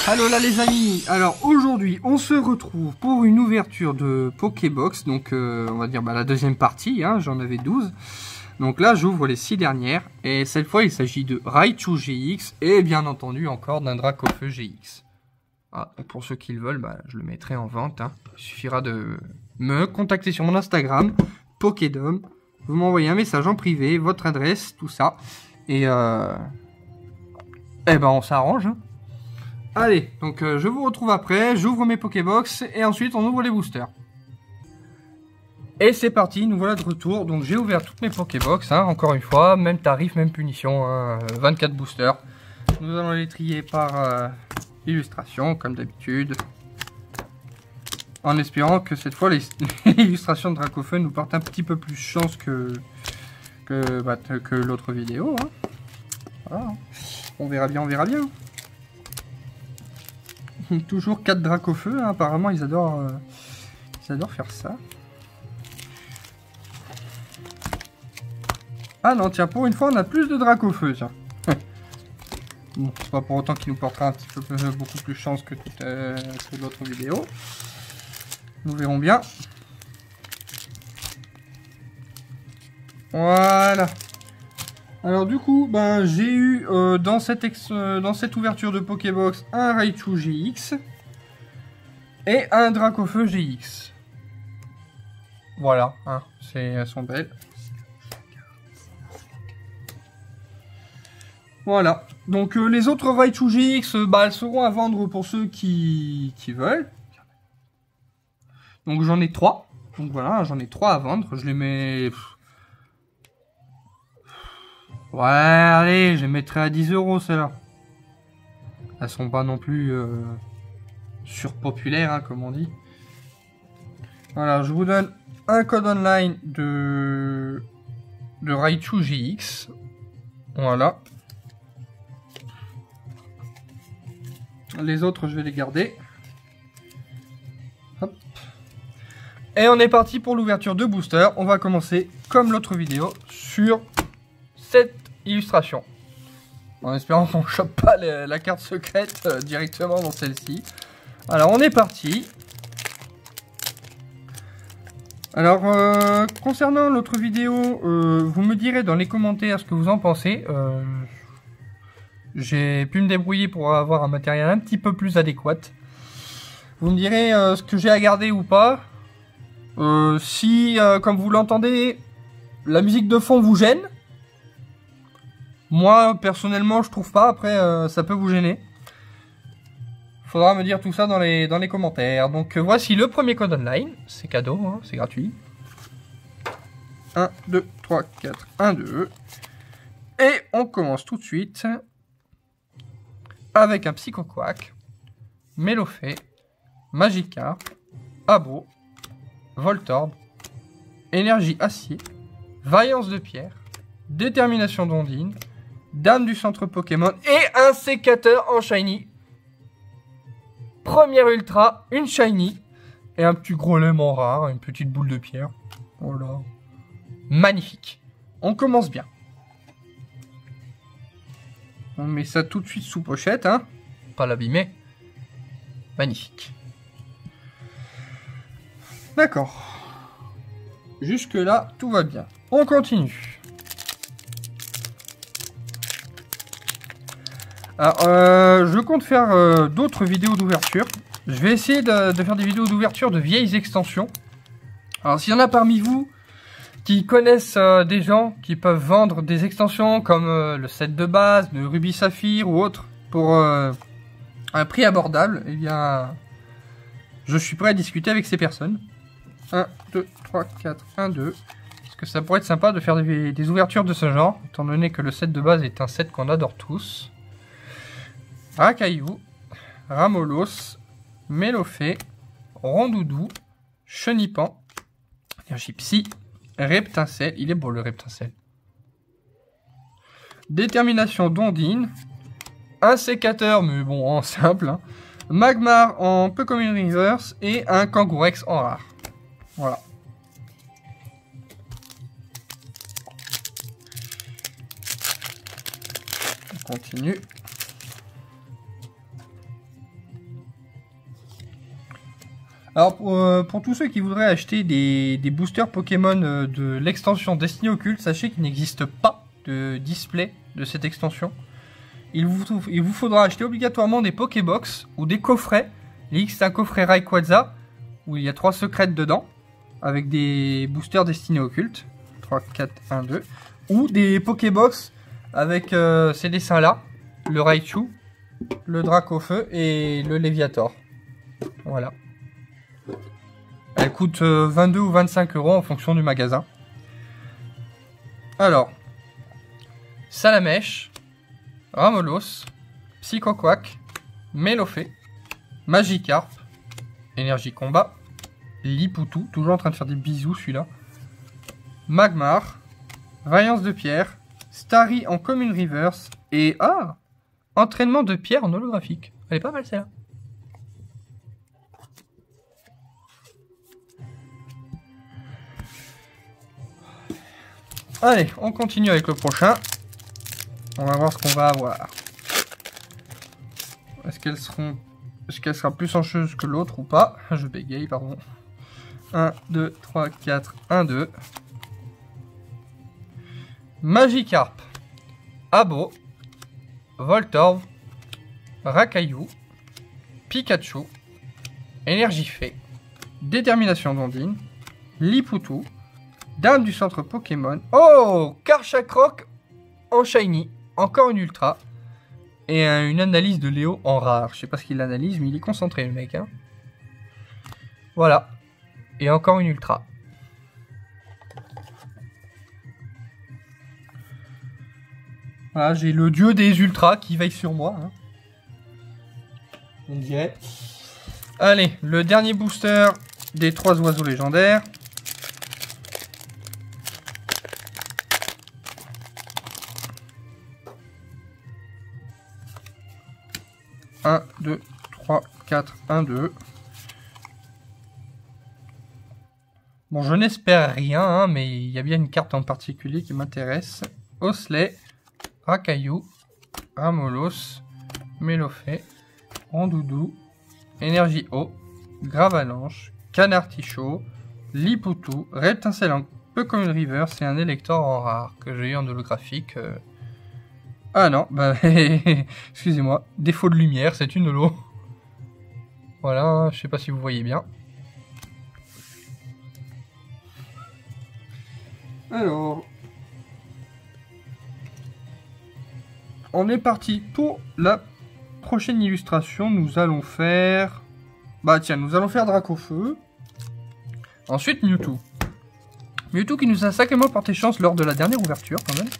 Allô là les amis, alors aujourd'hui on se retrouve pour une ouverture de Pokébox, donc on va dire la deuxième partie, hein, j'en avais 12. Donc là j'ouvre les 6 dernières, et cette fois il s'agit de Raichu GX, et bien entendu encore d'un Dracofeu GX. Ah, pour ceux qui le veulent, je le mettrai en vente, hein. Il suffira de me contacter sur mon Instagram, Pokédom, vous m'envoyez un message en privé, votre adresse, tout ça, et on s'arrange, hein. Allez, donc je vous retrouve après, j'ouvre mes Pokébox et ensuite on ouvre les boosters. Et c'est parti, nous voilà de retour. Donc j'ai ouvert toutes mes Pokébox, hein, encore une fois, même tarif, même punition, hein, 24 boosters. Nous allons les trier par illustration, comme d'habitude. En espérant que cette fois les illustrations de Dracofeu nous portent un petit peu plus chance que l'autre vidéo. Hein. Voilà. On verra bien, on verra bien. Toujours 4 Dracofeu, hein. Apparemment ils adorent faire ça. Ah non, tiens, pour une fois on a plus de Dracofeu, tiens. Bon, c'est pas pour autant qu'il nous portera un petit peu beaucoup plus chance que l'autre vidéo. Nous verrons bien. Voilà. Alors du coup, j'ai eu dans cette ouverture de Pokébox un Raichu GX et un Dracofeu GX. Voilà, hein, elles sont belles. Voilà, donc les autres Raichu GX, elles seront à vendre pour ceux qui veulent. Donc j'en ai 3, donc voilà, j'en ai 3 à vendre, je les mets... Ouais, allez, je les mettrai à 10 € celles-là. Elles sont pas non plus surpopulaires, hein, comme on dit. Voilà, je vous donne un code online de Raichu GX. Voilà. Les autres, je vais les garder. Hop. Et on est parti pour l'ouverture de booster. On va commencer, comme l'autre vidéo, sur cette illustration. En espérant qu'on ne chope pas la carte secrète directement dans celle-ci. Alors on est parti. Alors concernant l'autre vidéo, vous me direz dans les commentaires ce que vous en pensez. J'ai pu me débrouiller pour avoir un matériel un petit peu plus adéquat. Vous me direz ce que j'ai à garder ou pas. Si, comme vous l'entendez, la musique de fond vous gêne. Moi, personnellement, je trouve pas. Après, ça peut vous gêner. Faudra me dire tout ça dans les commentaires. Donc, voici le premier code online. C'est cadeau, hein, c'est gratuit. 1, 2, 3, 4, 1, 2. Et on commence tout de suite avec un Psychoquack, Mélofée, Magikarp, Abo, Voltorb, Énergie Acier, Vaillance de Pierre, Détermination d'Ondine, Dame du Centre Pokémon et un sécateur en Shiny. Première Ultra, une Shiny et un petit Grolem en rare, une petite boule de pierre. Voilà. Magnifique. On commence bien. On met ça tout de suite sous pochette, hein. Pas l'abîmer. Magnifique. D'accord. Jusque là, tout va bien. On continue. Alors, je compte faire d'autres vidéos d'ouverture. Je vais essayer de faire des vidéos d'ouverture de vieilles extensions. Alors, s'il y en a parmi vous qui connaissent des gens qui peuvent vendre des extensions comme le set de base, le Ruby Saphir ou autre pour un prix abordable, eh bien, je suis prêt à discuter avec ces personnes. 1, 2, 3, 4, 1, 2. Parce que ça pourrait être sympa de faire des ouvertures de ce genre, étant donné que le set de base est un set qu'on adore tous. Racaillou, Ramolos, Mélofée, Rondoudou, Chenipan, Énergie Psy, Reptincelle, il est beau le Reptincelle. Détermination d'Ondine, un sécateur, mais bon, en simple, hein. Magmar en Pokémon Reverse et un Kangourex en rare. Voilà. On continue. Alors, pour tous ceux qui voudraient acheter des boosters Pokémon de l'extension Destiny Occulte, sachez qu'il n'existe pas de display de cette extension. Il vous faudra acheter obligatoirement des Pokébox ou des coffrets. L'X, c'est un coffret Rayquaza, où il y a 3 secrets dedans, avec des boosters Destiny Occulte. 3, 4, 1, 2. Ou des Pokébox avec ces dessins-là. Le Raichu, le Dracofeu et le Léviator. Voilà. Elle coûte 22 ou 25 € en fonction du magasin. Alors, Salamèche, Ramolos, Psychoquack, Mélofée, Magikarp, Énergie Combat, Lipoutou, toujours en train de faire des bisous celui-là, Magmar, Vaillance de Pierre, Starry en Commune Reverse et Entraînement de Pierre en holographique. Elle est pas mal celle-là. Allez, on continue avec le prochain. On va voir ce qu'on va avoir. Est-ce qu'elle sera plus chanceuse que l'autre ou pas? Je bégaye, pardon. 1, 2, 3, 4, 1, 2. Magikarp, Abo, Voltorb, Rakaillou, Pikachu, Énergifée, Détermination d'Ondine, Lipoutou, Dame du centre Pokémon. Oh, Karchakroc en shiny, encore une ultra. Et une analyse de Léo en rare. Je sais pas ce qu'il analyse, mais il est concentré le mec. Hein. Voilà. Et encore une ultra. Voilà, j'ai le dieu des ultras qui veille sur moi. Hein. On dirait. Allez, le dernier booster des 3 oiseaux légendaires. Un, 2, 3, 4, 1, 2. Bon, je n'espère rien, hein, mais il y a bien une carte en particulier qui m'intéresse. Osley, Rakaillou, Ramolos, Mélofée, Rondoudou, Énergie Eau, Gravalanche, Canartichaud, Lipoutou, Reptincelle en Pokémon River, c'est un élector en rare que j'ai eu en holographique. Ah non, bah excusez-moi, défaut de lumière, c'est une holo. Voilà, je sais pas si vous voyez bien. Alors, on est parti pour la prochaine illustration. Nous allons faire... Bah tiens, nous allons faire Dracofeu. Ensuite Mewtwo. Mewtwo qui nous a sacrément porté chance lors de la dernière ouverture quand même.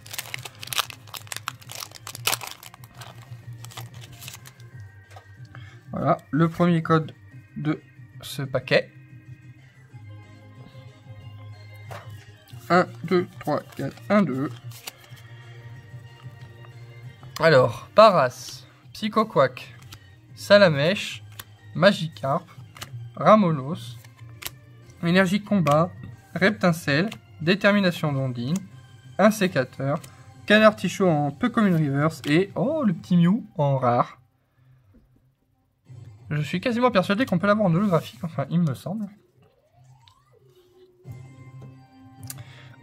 Voilà, le premier code de ce paquet. 1, 2, 3, 4, 1, 2. Alors, Paras, Psychoquack, Salamèche, Magikarp, Ramolos, Énergie Combat, Reptincelle, Détermination d'Ondine, un sécateur, Canartichaud en Pokémon Reverse et, oh, le petit Mew en rare. Je suis quasiment persuadé qu'on peut l'avoir en holographique, enfin, il me semble.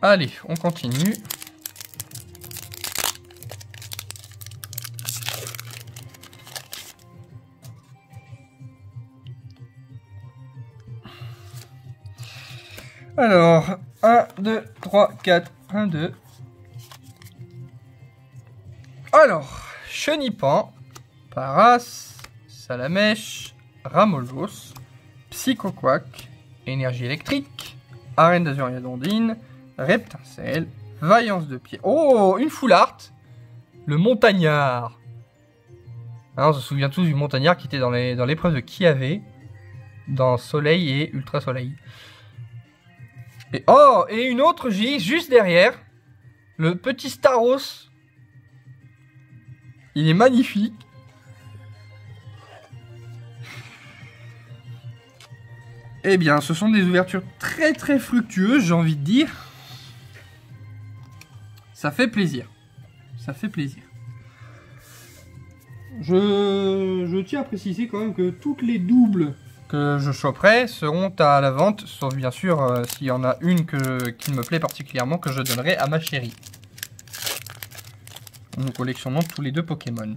Allez, on continue. Alors, 1, 2, 3, 4, 1, 2. Alors, Chenipan, Paras, Salamèche, Ramolos, Psychoquack, Énergie électrique, Arène d'Azuria d'Ondine, Reptincelle, Vaillance de Pied. Oh, une full art. Le montagnard. Hein, on se souvient tous du montagnard qui était dans l'épreuve de Kiavé, dans Soleil et Ultra Soleil. Et, oh, et une autre J juste derrière. Le petit Staros. Il est magnifique. Eh bien, ce sont des ouvertures très très fructueuses, j'ai envie de dire. Ça fait plaisir. Ça fait plaisir. Je tiens à préciser quand même que toutes les doubles que je choperai seront à la vente, sauf bien sûr s'il y en a une qui me plaît particulièrement, que je donnerai à ma chérie. Nous collectionnons tous les deux Pokémon.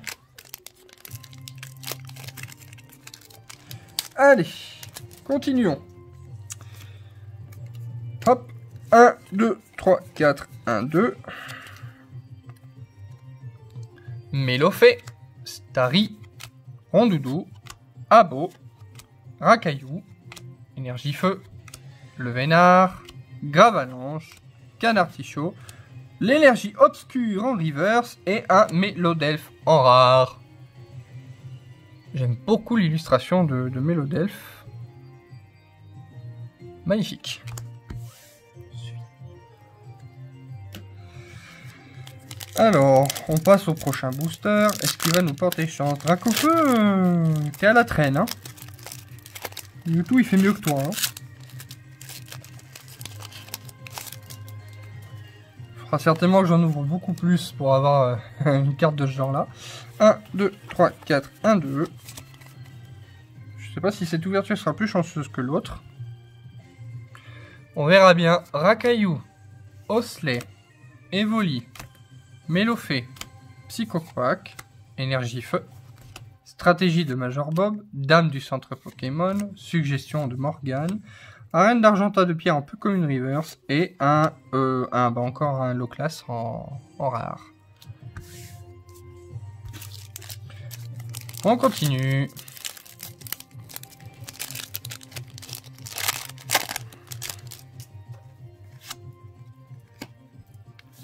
Allez, continuons. Hop, 1, 2, 3, 4, 1, 2. Mélofée, Starry, Rondoudou, Abo, Racaillou, Énergie Feu, Le Vénard, Gravalanche, Canartichaud, l'énergie obscure en reverse et un Mélodelphe en rare. J'aime beaucoup l'illustration de Mélodelphe. Magnifique. Alors, on passe au prochain booster. Est-ce qu'il va nous porter chance? Dracofeu, t'es à la traîne, hein. Mewtwo, il fait mieux que toi, hein. Faudra certainement que j'en ouvre beaucoup plus pour avoir une carte de ce genre-là. 1, 2, 3, 4, 1, 2. Je sais pas si cette ouverture sera plus chanceuse que l'autre. On verra bien. Racaillou, Osley, Evoli, Mélofée, Psychoquack, Énergie Feu, Stratégie de Major Bob, Dame du centre Pokémon, Suggestion de Morgane, Arène d'Argenta de Pierre en peu comme une reverse et encore un low class en rare. On continue.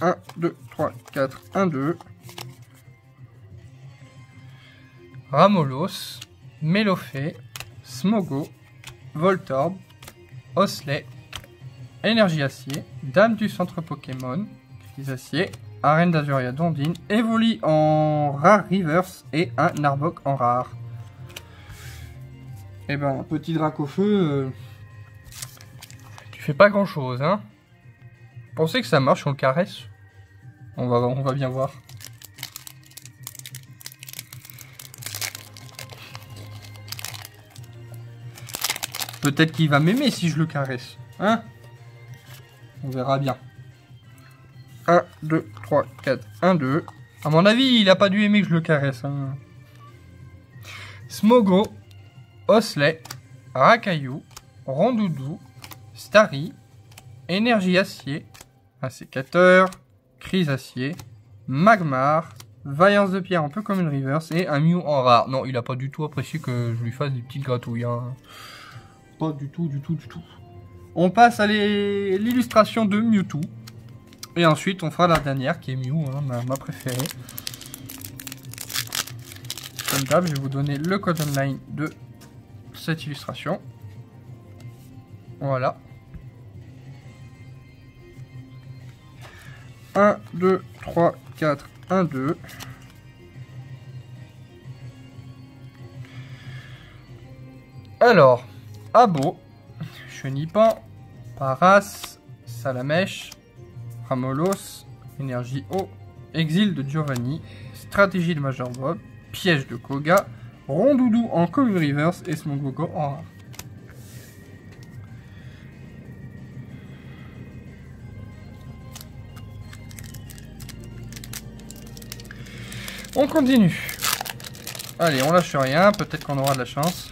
Un, 2, 3, 4, 1, 2. Ramolos, Mélofée, Smogo, Voltorb, Osley, Énergie Acier, Dame du centre Pokémon, Crise Acier, Arène d'Azuria Dondine, Evoli en rare reverse et un Narbok en rare. Eh ben, petit Dracofeu, tu fais pas grand chose, hein. Pensez que ça marche, on le caresse. On va bien voir. Peut-être qu'il va m'aimer si je le caresse. Hein? On verra bien. 1, 2, 3, 4, 1, 2. À mon avis, il a pas dû aimer que je le caresse. Hein. Smogo, Osley, Racaillou, Rondoudou, Starry, Énergie Acier, un sécateur, Crise Acier, Magmar, Vaillance de Pierre un peu comme une reverse et un Mew en rare. Non, il a pas du tout apprécié que je lui fasse des petites gratouilles. Hein. Pas du tout, du tout, du tout. On passe à l'illustration de Mewtwo. Et ensuite, on fera la dernière qui est Mew, hein, ma préférée. Comme d'hab, je vais vous donner le code online de cette illustration. Voilà. 1, 2, 3, 4, 1, 2. Alors, Abo, Chenipan, Paras, Salamèche, Ramolos, Énergie Eau, Exil de Giovanni, Stratégie de Major Bob, Piège de Koga, Rondoudou en Commune Reverse et Smogogo en rare. On continue. Allez, on lâche rien, peut-être qu'on aura de la chance.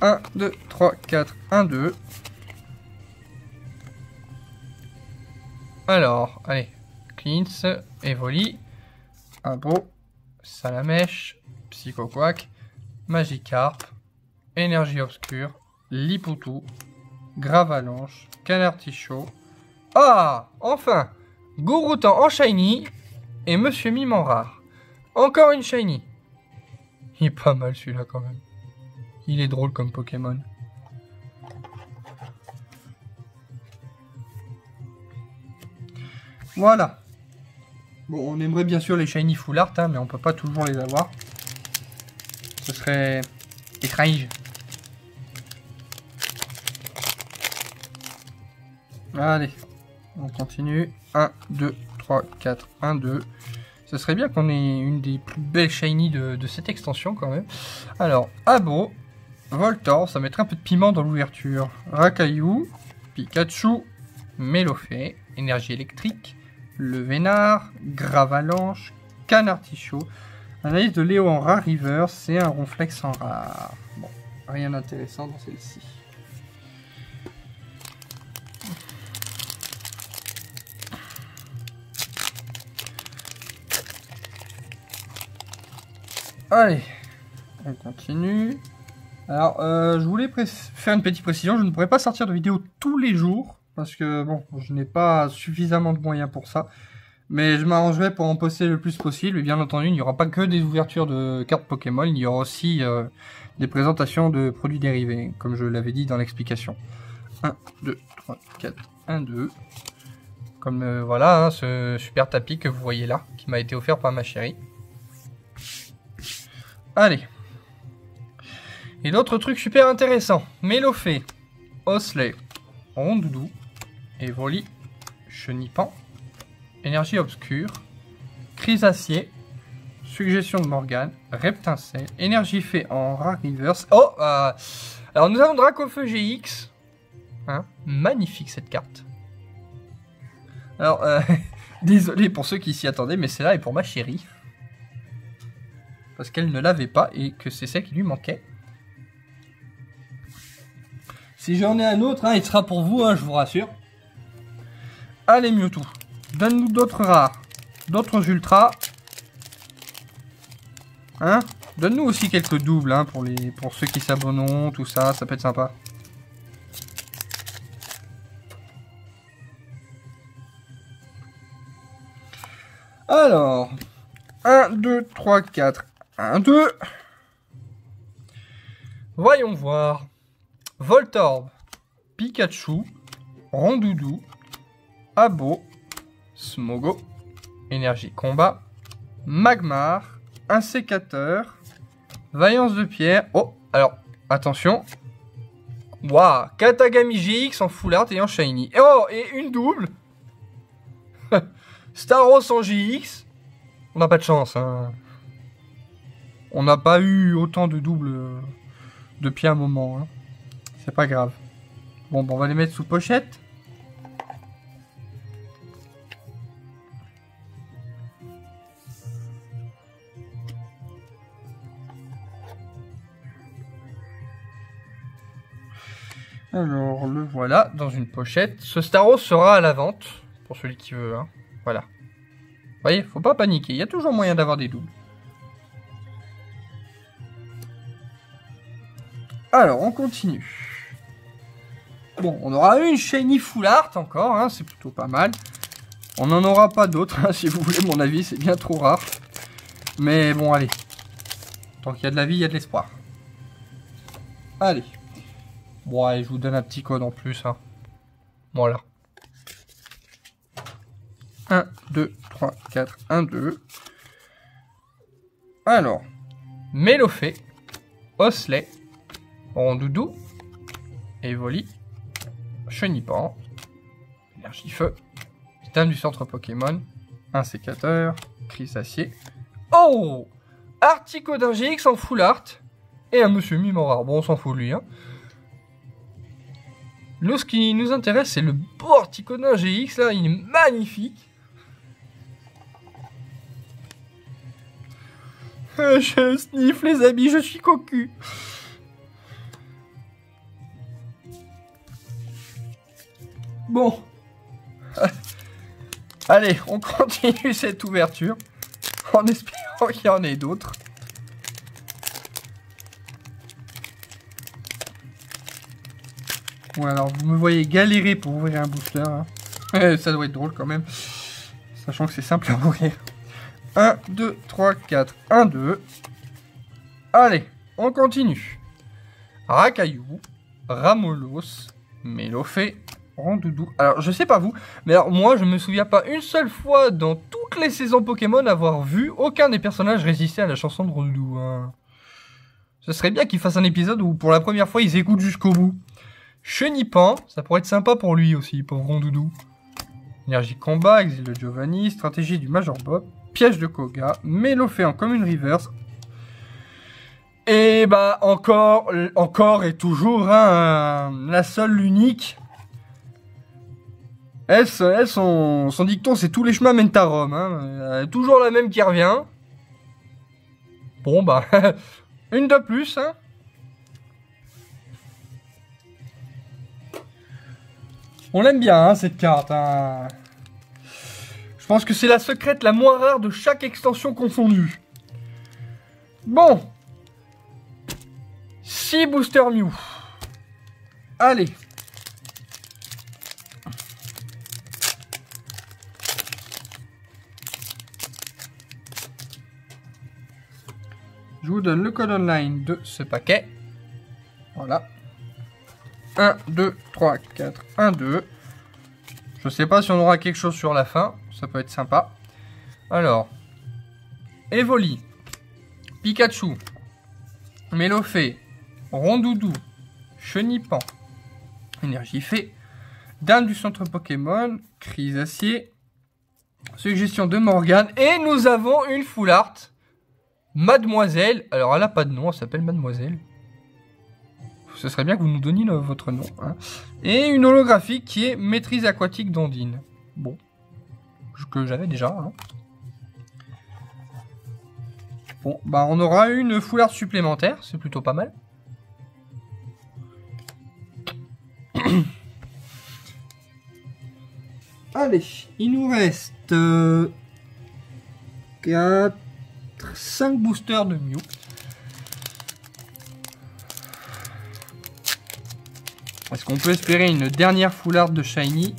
Un, 2, 3, 4, 1, 2. Alors, allez. Cleanse, Evoli, Abo, Salamèche, Psychoquack, Magikarp, Énergie Obscure, Lipoutou, Gravalanche, Canartichaud. Ah, enfin, Gouroutan en shiny et Monsieur Mime en rare. Encore une shiny. Il est pas mal celui-là quand même. Il est drôle comme Pokémon. Voilà. Bon, on aimerait bien sûr les shiny full art, hein, mais on peut pas toujours les avoir. Ce serait étrange. Allez, on continue. 1, 2, 3, 4, 1, 2. Ce serait bien qu'on ait une des plus belles shiny de cette extension quand même. Alors, Abo, Voltorb, ça mettrait un peu de piment dans l'ouverture. Rakaillou, Pikachu, Mélofée, Énergie électrique, Le Vénard, Gravalanche, Canartichaud. Analyse de Léo en rare reverse et un Ronflex en rare. Bon, rien d'intéressant dans celle-ci. Allez, on continue. Alors, je voulais faire une petite précision. Je ne pourrais pas sortir de vidéo tous les jours. Parce que, bon, je n'ai pas suffisamment de moyens pour ça. Mais je m'arrangerai pour en poster le plus possible. Et bien entendu, il n'y aura pas que des ouvertures de cartes Pokémon. Il y aura aussi des présentations de produits dérivés, comme je l'avais dit dans l'explication. 1, 2, 3, 4, 1, 2. Comme voilà, hein, ce super tapis que vous voyez là, qui m'a été offert par ma chérie. Allez. Et d'autres trucs super intéressants. Mélofée, Osley, Rondoudou, Evoli, Chenipan, Énergie obscure, Chrysacier, Suggestion de Morgane, Reptincelle, Énergie Fée en rare reverse. Oh, alors nous avons Dracofeu GX. Hein, magnifique cette carte. Alors, désolé pour ceux qui s'y attendaient, mais celle-là est pour ma chérie. Parce qu'elle ne l'avait pas et que c'est celle qui lui manquait. Si j'en ai un autre, hein, il sera pour vous, hein, je vous rassure. Allez Mewtwo, donne-nous d'autres rares, d'autres ultras. Hein, donne-nous aussi quelques doubles, hein, pour ceux qui s'abonneront, tout ça, ça peut être sympa. Alors, 1, 2, 3, 4, 1, 2. Voyons voir. Voltorb, Pikachu, Rondoudou, Abo, Smogo, Énergie Combat, Magmar, un sécateur, Vaillance de pierre. Oh, alors, attention. Waouh, Katagami GX en full art et en shiny. Oh, et une double. Staros en GX. On n'a pas de chance, hein. On n'a pas eu autant de doubles depuis un moment, hein. C'est pas grave. Bon, on va les mettre sous pochette. Alors, le voilà dans une pochette. Ce Staros sera à la vente, pour celui qui veut, hein. Voilà. Vous voyez, faut pas paniquer. Il y a toujours moyen d'avoir des doubles. Alors, on continue. Bon, on aura une shiny full art encore, hein, c'est plutôt pas mal. On n'en aura pas d'autres, hein, si vous voulez mon avis, c'est bien trop rare. Mais bon, allez. Tant qu'il y a de la vie, il y a de l'espoir. Allez. Bon, allez, je vous donne un petit code en plus, hein. Voilà. 1, 2, 3, 4, 1, 2. Alors, Mélofée, Osley, Rondoudou, Evoli, Chenipan, Énergie Feu, Système du centre Pokémon, un sécateur, Chrysacier. Oh, Articodin GX en full art et un Monsieur Mime en rare. Bon, on s'en fout de lui, hein. Nous, ce qui nous intéresse, c'est le beau Articodin GX, là, il est magnifique. Je sniffe les amis, je suis cocu. Bon. Allez, on continue cette ouverture. En espérant qu'il y en ait d'autres. Bon, alors vous me voyez galérer pour ouvrir un booster. Hein. Ça doit être drôle quand même. Sachant que c'est simple à ouvrir. 1, 2, 3, 4, 1, 2. Allez, on continue. Rakaillou, Ramolos, Mélofée, Rondoudou. Alors, je sais pas vous, mais alors moi, je me souviens pas une seule fois dans toutes les saisons Pokémon avoir vu aucun des personnages résister à la chanson de Rondoudou. Hein. Ce serait bien qu'ils fassent un épisode où pour la première fois, ils écoutent jusqu'au bout. Chenipan, ça pourrait être sympa pour lui aussi, pour Rondoudou. Énergie combat, exil de Giovanni, stratégie du Major Bob, piège de Koga, Mélofée en commune reverse. Et bah encore et toujours hein, la seule, l'unique. Elle, son dicton, c'est tous les chemins mènent à Rome. Hein. Toujours la même qui revient. Bon, bah, une de plus. Hein. On l'aime bien, hein, cette carte. Hein. Je pense que c'est la secrète la moins rare de chaque extension confondue. Bon. 6 Booster Mew. Allez. Je vous donne le code online de ce paquet. Voilà. 1, 2, 3, 4, 1, 2. Je sais pas si on aura quelque chose sur la fin. Ça peut être sympa. Alors. Evoli. Pikachu. Mélofée. Rondoudou. Chenipan. Énergie Fée. Dame du centre Pokémon. Crise Acier. Suggestion de Morgane. Et nous avons une full art. Mademoiselle, alors elle n'a pas de nom, elle s'appelle Mademoiselle. Ce serait bien que vous nous donniez votre nom. Hein. Et une holographique qui est Maîtrise aquatique d'Ondine. Bon, que j'avais déjà. Hein. Bon, bah on aura une full art supplémentaire, c'est plutôt pas mal. Allez, il nous reste 4... 5 boosters de Mew. Est-ce qu'on peut espérer une dernière full art de Shiny?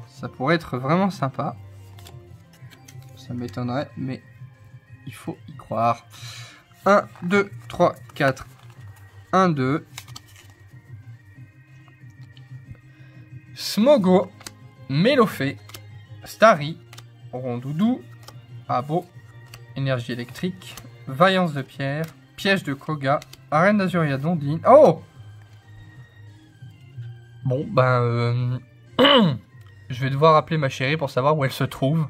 Ça pourrait être vraiment sympa. Ça m'étonnerait, mais il faut y croire. 1, 2, 3, 4. 1, 2. Smogo. Mélofée. Starry. Rondoudou. Abo. Énergie électrique, vaillance de pierre, piège de Koga, arène d'Azuria d'Ondine. Oh! Bon, ben... je vais devoir appeler ma chérie pour savoir où elle se trouve.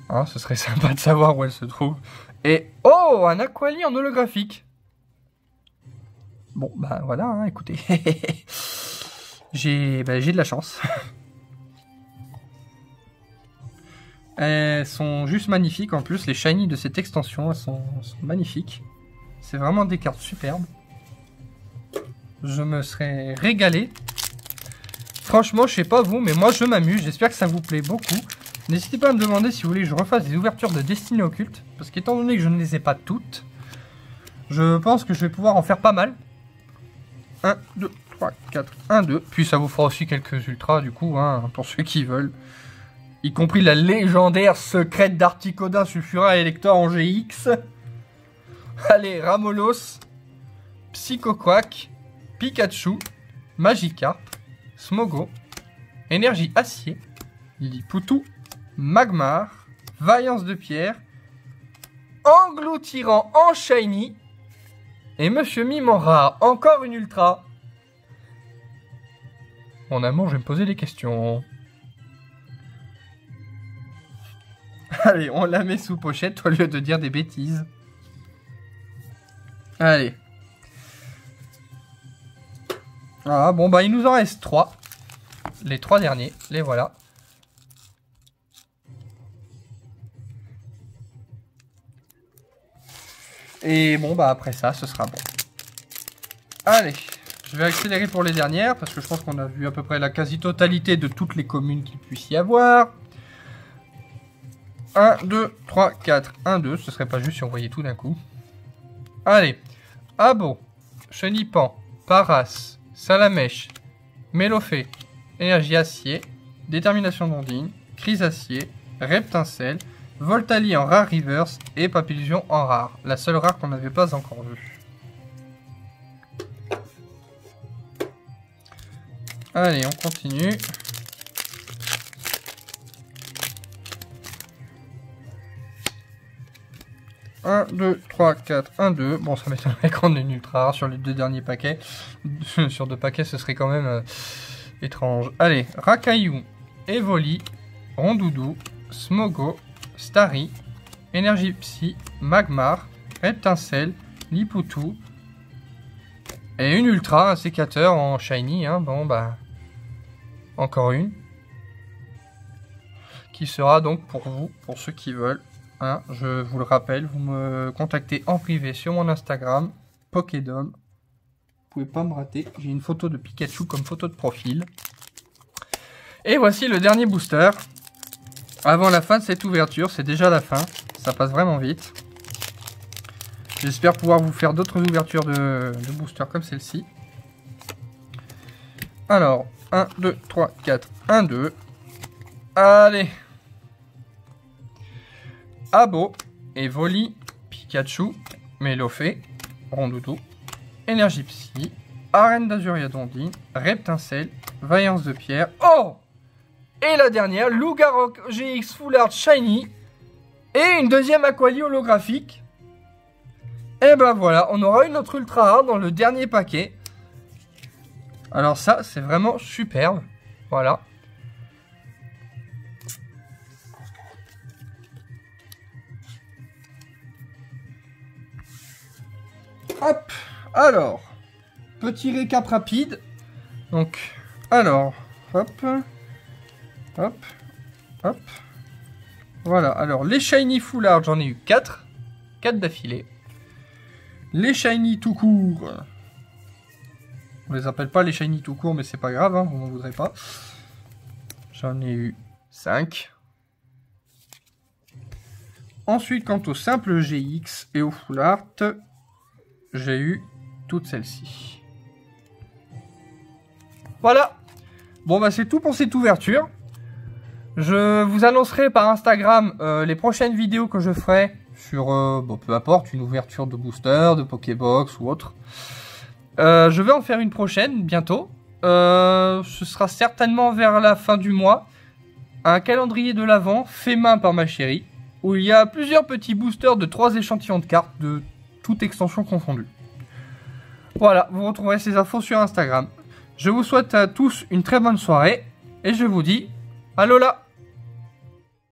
Hein, ce serait sympa de savoir où elle se trouve. Et... Oh! Un Aquali en holographique. Bon, ben voilà, hein, écoutez. J'ai de la chance. Elles sont juste magnifiques en plus, les shiny de cette extension, elles sont magnifiques. C'est vraiment des cartes superbes. Je me serais régalé. Franchement, je sais pas vous, mais moi je m'amuse, j'espère que ça vous plaît beaucoup. N'hésitez pas à me demander si vous voulez que je refasse des ouvertures de Destinées Occultes, parce qu'étant donné que je ne les ai pas toutes, je pense que je vais pouvoir en faire pas mal. 1, 2, 3, 4, 1, 2. Puis ça vous fera aussi quelques ultras du coup, hein, pour ceux qui veulent. Y compris la légendaire secrète d'Articodin Sulfura Elector en GX. Allez, Ramolos, Psychoquack, Pikachu, Magikarp, Smogo, Énergie Acier, Lilipoutou, Magmar, Vaillance de Pierre, Engloutirant en Shiny, et Monsieur Mime en rare, encore une ultra. Mon amour, je vais me poser des questions. Allez, on la met sous pochette au lieu de dire des bêtises. Allez. Ah, bon, bah, il nous en reste 3. Les 3 derniers, les voilà. Et bon, bah, après ça, ce sera bon. Allez, je vais accélérer pour les dernières, parce que je pense qu'on a vu à peu près la quasi-totalité de toutes les communes qu'il puisse y avoir. 1, 2, 3, 4, 1, 2. Ce serait pas juste si on voyait tout d'un coup. Allez. Abo, Chenipan, Paras, Salamèche, Mélofée, Énergie Acier, Détermination d'Ondine, Crise Acier, Reptincelle, Voltali en rare reverse et Papillusion en rare. La seule rare qu'on n'avait pas encore vue. Allez, on continue. « 1, 2, 3, 4, 1, 2. Bon, ça m'étonnerait qu'on ait une ultra rare sur les 2 derniers paquets. Sur 2 paquets, ce serait quand même étrange. Allez, Rakaillou, Evoli, Rondoudou, Smogo, Starry, Énergie Psy, Magmar, Reptincelle, Lipoutou et une Ultra, un sécateur en shiny. Hein. Bon bah, encore une. Qui sera donc pour vous, pour ceux qui veulent. Hein, je vous le rappelle, vous me contactez en privé sur mon Instagram, Pokédom. Vous pouvez pas me rater, j'ai une photo de Pikachu comme photo de profil. Et voici le dernier booster. Avant la fin de cette ouverture, c'est déjà la fin, ça passe vraiment vite. J'espère pouvoir vous faire d'autres ouvertures de boosters comme celle-ci. Alors, 1, 2, 3, 4, 1, 2. Allez. Abo, Evoli, Pikachu, Melofée, Rondoudou, Énergie Psy, Arène d'Azuriadondine, Reptincelle, Vaillance de Pierre. Oh! Et la dernière, Lougarok GX Full Art Shiny. Et une deuxième Aquali holographique. Et ben voilà, on aura une autre Ultra Rare dans le dernier paquet. Alors ça, c'est vraiment superbe. Voilà. Hop, alors, petit récap rapide. Donc, alors, hop, hop, hop. Voilà, alors les Shiny Full Art, j'en ai eu 4. 4 d'affilée. Les Shiny tout court. On les appelle pas les Shiny tout court, mais c'est pas grave, hein, vous m'en voudrez pas. J'en ai eu 5. Ensuite, quant au simple GX et au Full Art, j'ai eu toutes celles-ci. Voilà. Bon bah c'est tout pour cette ouverture. Je vous annoncerai par Instagram les prochaines vidéos que je ferai sur, bon, peu importe, une ouverture de booster, de Pokébox ou autre. Je vais en faire une prochaine bientôt. Ce sera certainement vers la fin du mois. Un calendrier de l'Avent fait main par ma chérie, où il y a plusieurs petits boosters de 3 échantillons de cartes de toute extension confondue. Voilà, vous retrouverez ces infos sur Instagram. Je vous souhaite à tous une très bonne soirée et je vous dis alola!